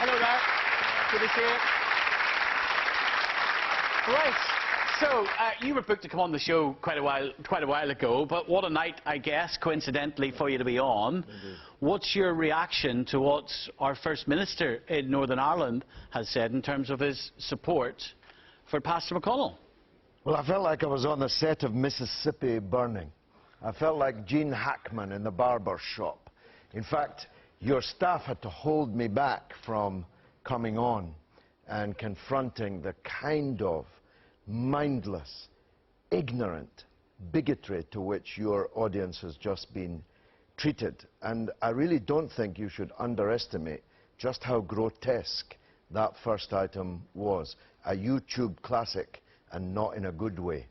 Hello there. Good to see you. Right. So, you were booked to come on the show quite a while ago, but what a night, I guess, coincidentally, for you to be on. Indeed. What's your reaction to what our First Minister in Northern Ireland has said in terms of his support for Pastor McConnell? Well, I felt like I was on the set of Mississippi Burning. I felt like Gene Hackman in the barber shop. In fact, your staff had to hold me back from coming on and confronting the kind of mindless, ignorant bigotry to which your audience has just been treated. And I really don't think you should underestimate just how grotesque that first item was. A YouTube classic, and not in a good way.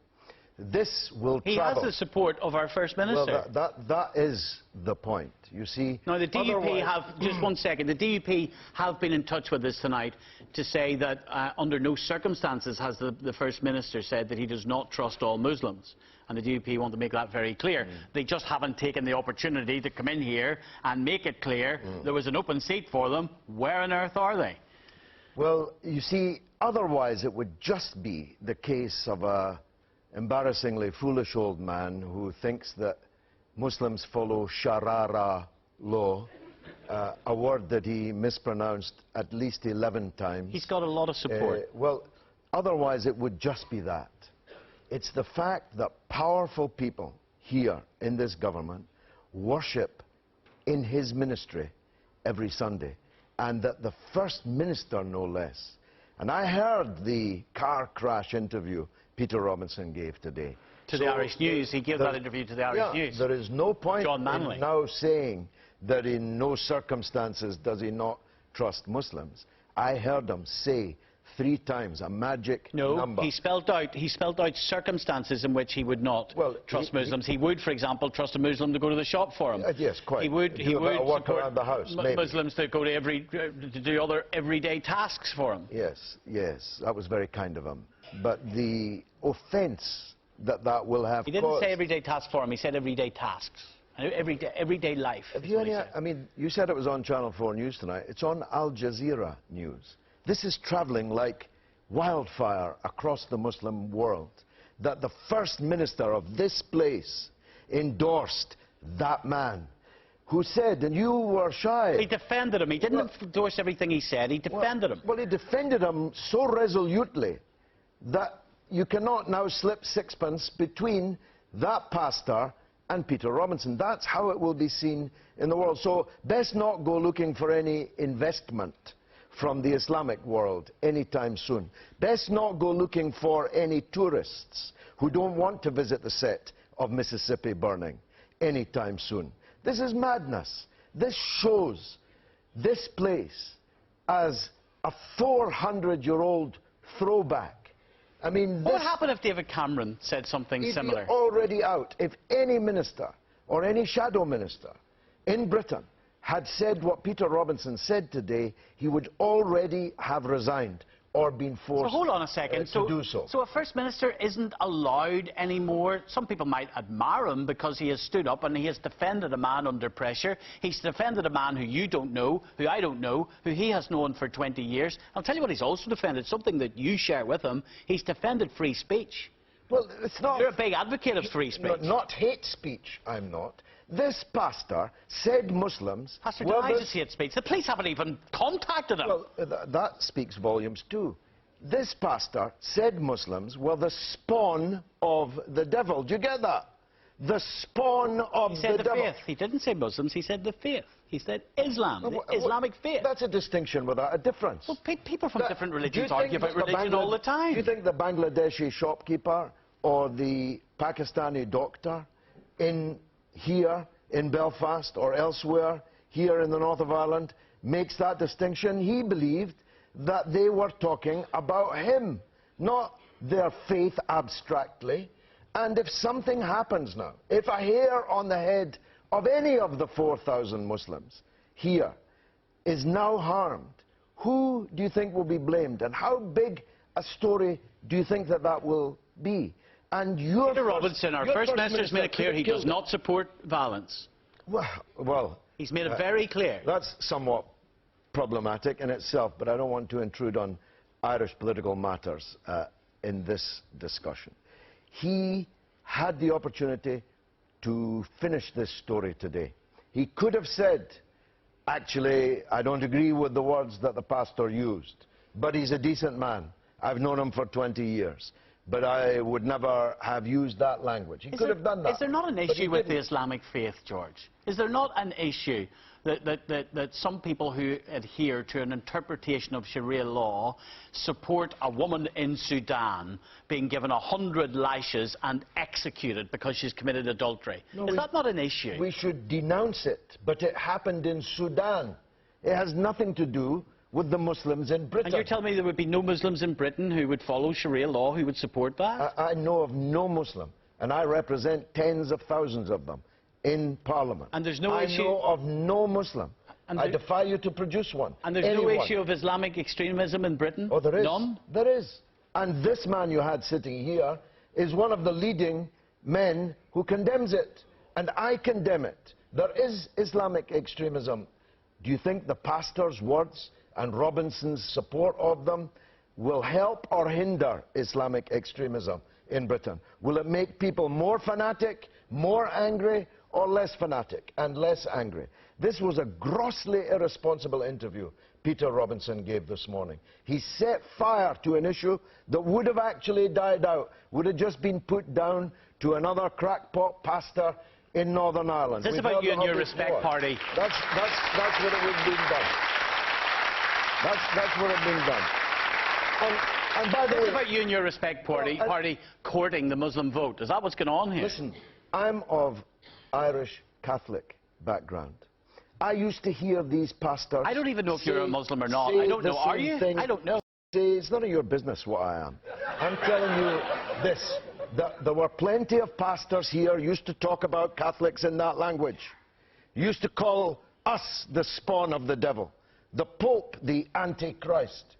This will travel. He has the support of our First Minister. Well, that is the point. You see. Now, the DUP have, just 1 second, the DUP have been in touch with us tonight to say that under no circumstances has the First Minister said that he does not trust all Muslims. And the DUP want to make that very clear. They just haven't taken the opportunity to come in here and make it clear there was an open seat for them. Where on earth are they? Well, you see, otherwise it would just be the case of a embarrassingly foolish old man who thinks that Muslims follow Sharara law, a word that he mispronounced at least 11 times. He's got a lot of support. Well, otherwise it would just be that. It's the fact that powerful people here in this government worship in his ministry every Sunday, and that the First Minister, no less. And I heard the car crash interview Peter Robinson gave today. To the Irish News. He gave that interview to the Irish News. There is no point John Manley. in now saying that in no circumstances does he not trust Muslims. I heard him say 3 times a magic number. No, he spelled out circumstances in which he would not trust Muslims. He would, for example, trust a Muslim to go to the shop for him. Yes, quite. He would work around the house, maybe. Muslims to go to do other everyday tasks for him. Yes, yes, that was very kind of him. But the offence that will have He didn't say everyday tasks for him. He said everyday tasks. Everyday life. I mean, you said it was on Channel 4 News tonight. It's on Al Jazeera News. This is travelling like wildfire across the Muslim world, that the First Minister of this place endorsed that man who said, and you were shy. He defended him. He didn't endorse everything he said. He defended him. Well, he defended him so resolutely that you cannot now slip sixpence between that pastor and Peter Robinson. That's how it will be seen in the world. So best not go looking for any investment from the Islamic world anytime soon. Best not go looking for any tourists who don't want to visit the set of Mississippi Burning anytime soon. This is madness. This shows this place as a 400-year-old throwback. I mean, what would happen if David Cameron said something similar? He'd be already out. If any minister or any shadow minister in Britain had said what Peter Robinson said today, he would already have resigned or been forced hold on a second. to do so. So a First Minister isn't allowed anymore. Some people might admire him because he has stood up and he has defended a man under pressure. He's defended a man who you don't know, who I don't know, who he has known for 20 years. I'll tell you what he's also defended, something that you share with him. He's defended free speech. Well, it's not... You're a big advocate of free speech. Not hate speech, I'm not. This pastor said Muslims... Pastor denies his hate speech. The police haven't even contacted him. Well, that speaks volumes too. This pastor said Muslims were the spawn of the devil. Do you get that? The spawn of the devil. He said the faith. He didn't say Muslims, he said the faith. He said Islam, the Islamic faith. That's a distinction without a difference. Well, people from different religions argue about religion all the time. Do you think the Bangladeshi shopkeeper or the Pakistani doctor here in Belfast or elsewhere here in the north of Ireland makes that distinction? He believed that they were talking about him, not their faith abstractly. And if something happens now, if a hair on the head of any of the 4,000 Muslims here is now harmed, who do you think will be blamed? And how big a story do you think that will be? And Peter Robinson, our First Minister, has made it clear he does not support violence. Well, he's made it very clear. That's somewhat problematic in itself, but I don't want to intrude on Irish political matters in this discussion. He had the opportunity to finish this story today. He could have said, actually, I don't agree with the words that the pastor used, but he's a decent man. I've known him for 20 years. But I would never have used that language. He could have done that. Is there not an issue with the Islamic faith, George? Is there not an issue that some people who adhere to an interpretation of Sharia law support a woman in Sudan being given 100 lashes and executed because she's committed adultery? No, is that not an issue? We should denounce it, but it happened in Sudan. It has nothing to do with the Muslims in Britain. And you're telling me there would be no Muslims in Britain who would follow Sharia law, who would support that? I know of no Muslim, and I represent tens of thousands of them in Parliament. And there's no issue... I know of no Muslim. I defy you to produce one. And there's no issue of Islamic extremism in Britain? Oh, there is. None? There is. And this man you had sitting here is one of the leading men who condemns it. And I condemn it. There is Islamic extremism. Do you think the pastor's words and Robinson's support of them will help or hinder Islamic extremism in Britain? Will it make people more fanatic, more angry, or less fanatic and less angry? This was a grossly irresponsible interview Peter Robinson gave this morning. He set fire to an issue that would have actually died out, would have just been put down to another crackpot pastor in Northern Ireland. Is this about you and your Respect Party? That's what it would have been done. That's what had been done. And by the way... It's about you and your Respect Party, courting the Muslim vote. Is that what's going on here? Listen, I'm of Irish Catholic background. I used to hear these pastors... I don't even know if you're a Muslim or not. I don't know. Are you? I don't know. It's none of your business what I am. I'm telling you this. There were plenty of pastors here used to talk about Catholics in that language. Used to call us the spawn of the devil. The Pope, the Antichrist.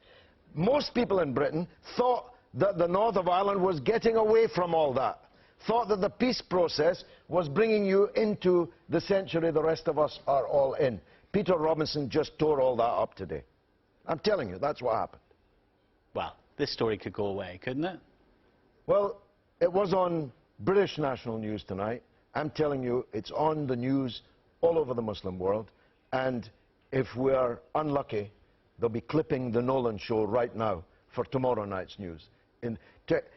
Most people in Britain thought that the North of Ireland was getting away from all that. Thought that the peace process was bringing you into the century the rest of us are all in. Peter Robinson just tore all that up today. I'm telling you, that's what happened. Well, this story could go away, couldn't it? Well, it was on British national news tonight. I'm telling you, it's on the news all over the Muslim world. And if we're unlucky, they'll be clipping the Nolan show right now for tomorrow night's news.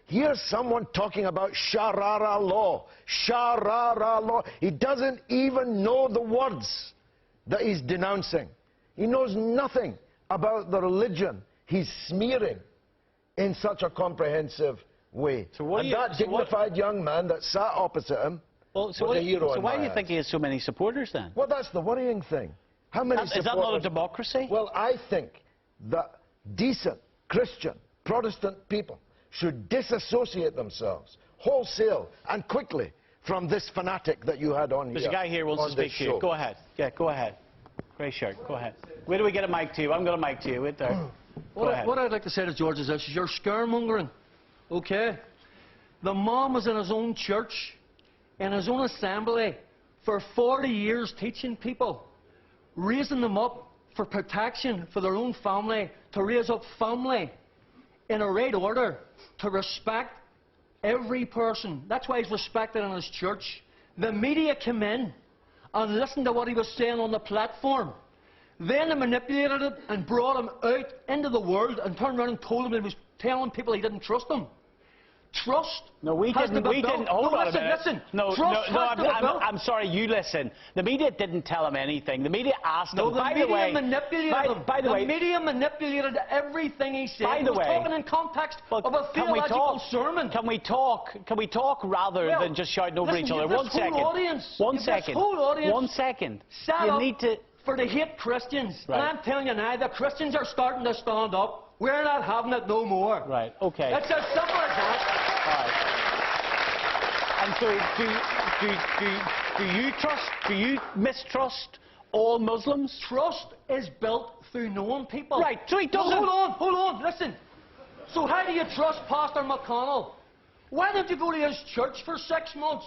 Here's someone talking about Sharia law. Sharia law. He doesn't even know the words that he's denouncing. He knows nothing about the religion he's smearing in such a comprehensive way. And that dignified young man that sat opposite him was a hero. So why do you think he has so many supporters then? Well, that's the worrying thing. How many supporters? Is that not a democracy? Well, I think that decent Christian Protestant people should disassociate themselves wholesale and quickly from this fanatic that you had on here. There's a guy here who wants to speak to you. Go ahead. Yeah, go ahead. Grey shirt, go ahead. Where do we get a mic to you? I'm going to mic to you. Wait there. What I'd like to say to George is this: you're scaremongering, okay? The man was in his own church, in his own assembly, for 40 years teaching people, raising them up for protection for their own family, to raise up family in a right order, to respect every person. That's why he's respected in his church. The media came in and listened to what he was saying on the platform. Then they manipulated it and brought him out into the world and turned around and told him he was telling people he didn't trust them. Trust. No, we didn't. Hold on a minute. Listen. No, I'm sorry. You listen. The media didn't tell him anything. The media asked him. No, the media manipulated him. By the way, the media manipulated everything he said. By the way, he was talking in context of a theological sermon. Can we talk rather than just shouting over each other? One second. One second. One second. You need to for to hate Christians. Right. And I'm telling you now, the Christians are starting to stand up. We're not having it no more. Right. Okay. It's as simple as that. All right. And so, do you mistrust all Muslims? Trust is built through knowing people. Right. So he doesn't. Hold on. Listen. So how do you trust Pastor McConnell? Why don't you go to his church for 6 months,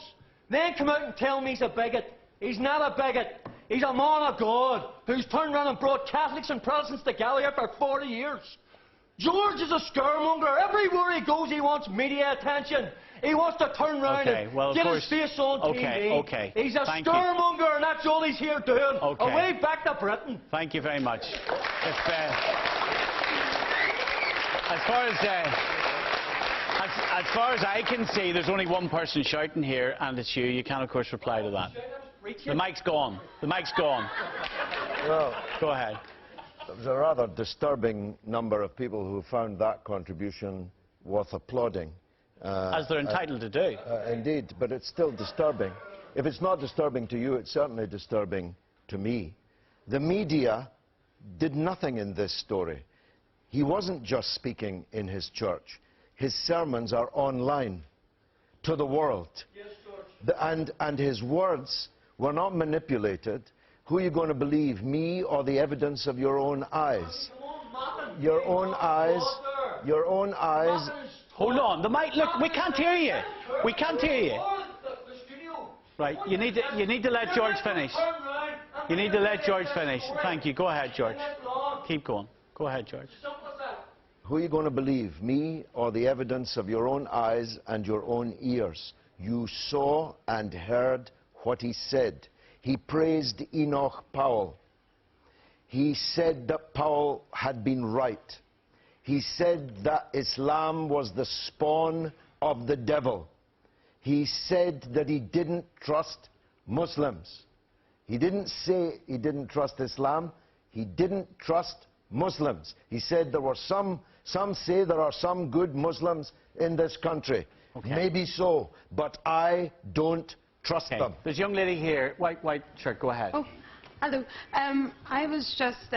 then come out and tell me he's a bigot? He's not a bigot. He's a man of God who's turned around and brought Catholics and Protestants to Galloway for 40 years. George is a scaremonger. Everywhere he goes, he wants media attention. He wants to turn around and get his face on TV. Okay. He's a scaremonger, and that's all he's here doing. Okay. Away back to Britain. Thank you very much. As far as I can see, there's only one person shouting here, and it's you. You can, of course, reply to that. The mic's gone. The mic's gone. Well, go ahead. There was a rather disturbing number of people who found that contribution worth applauding. As they're entitled to do. Indeed, but it's still disturbing. If it's not disturbing to you, it's certainly disturbing to me. The media did nothing in this story. He wasn't just speaking in his church. His sermons are online to the world. Yes, George. And his words were not manipulated. Who are you going to believe, me or the evidence of your own eyes? Your own eyes. Your own eyes. Hold on. The mic. Look, we can't hear you. We can't hear you. Right. You need to let George finish. You need to let George finish. Thank you. Go ahead, George. Keep going. Go ahead, George. Who are you going to believe, me or the evidence of your own eyes and your own ears? You saw and heard what he said. He praised Enoch Powell. He said that Powell had been right. He said that Islam was the spawn of the devil. He said that he didn't trust Muslims. He didn't say he didn't trust Islam. He didn't trust Muslims. He said there were some say there are some good Muslims in this country. Okay. Maybe so, but I don't trust them. There's a young lady here, white shirt, go ahead. Oh, hello. I was just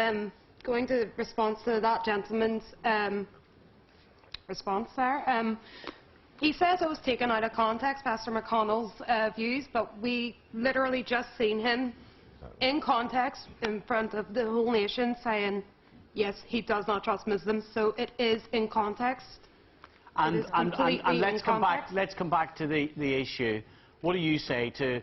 going to respond to that gentleman's response there. He says it was taken out of context, Pastor McConnell's views, but we literally just seen him in context in front of the whole nation saying, yes, he does not trust Muslims, so it is in context. And let's come back to the issue. What do you say to,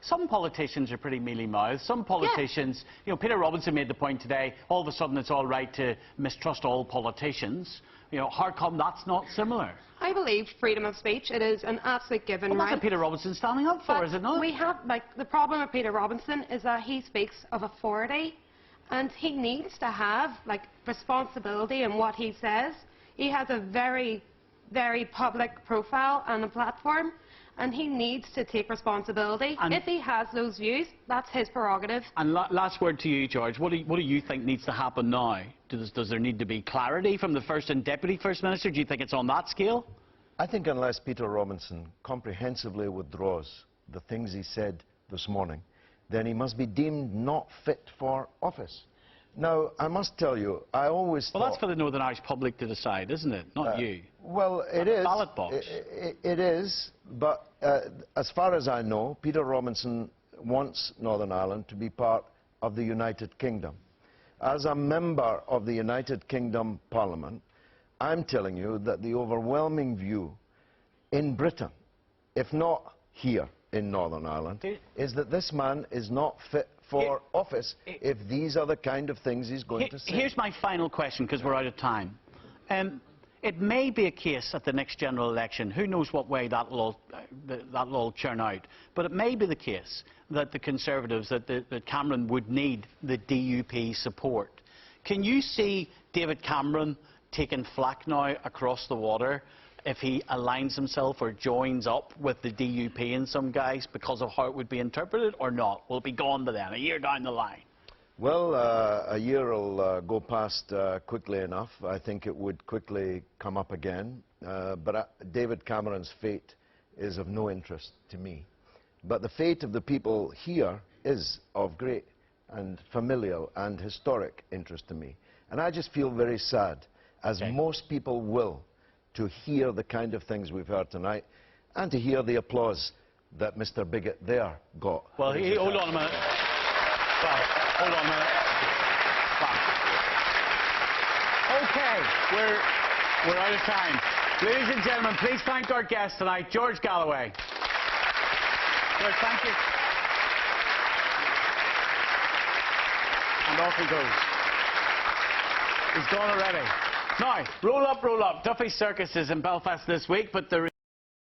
some politicians are pretty mealy-mouthed. Some politicians, Peter Robinson made the point today, all of a sudden it's all right to mistrust all politicians. How come that's not similar? I believe freedom of speech, it is an absolute given right. That's what Peter Robinson's standing up for, is it not? We have, the problem with Peter Robinson is that he speaks of authority, and he needs to have, responsibility in what he says. He has a very, very public profile and a platform, and he needs to take responsibility. And if he has those views, that's his prerogative. And last word to you, George. What do you think needs to happen now? Does there need to be clarity from the First and Deputy First Minister? Do you think it's on that scale? I think unless Peter Robinson comprehensively withdraws the things he said this morning, then he must be deemed not fit for office. Now, I must tell you, I always thought... Well, that's for the Northern Irish public to decide, isn't it? Not you. Well, it is. Ballot box. It is, but as far as I know, Peter Robinson wants Northern Ireland to be part of the United Kingdom. As a member of the United Kingdom Parliament, I'm telling you that the overwhelming view in Britain, if not here in Northern Ireland, is that this man is not fit for office if these are the kind of things he's going to say. Here's my final question, because we're out of time. It may be a case at the next general election, who knows what way that'll all churn out, but it may be the case that the Conservatives, that Cameron would need the DUP support. Can you see David Cameron taking flak now across the water if he aligns himself or joins up with the DUP and some guys because of how it would be interpreted, or not? Will it be gone by then, a year down the line? Well, a year will go past quickly enough. I think it would quickly come up again. But David Cameron's fate is of no interest to me. But the fate of the people here is of great and familial and historic interest to me. And I just feel very sad, as most people will, to hear the kind of things we've heard tonight and to hear the applause that Mr. Bigot there got. Well, hold on a minute. Hold on a minute. OK, we're out of time. Ladies and gentlemen, please thank our guest tonight, George Galloway. George, thank you. And off he goes. He's gone already. Now, roll up, roll up. Duffy Circus is in Belfast this week, but there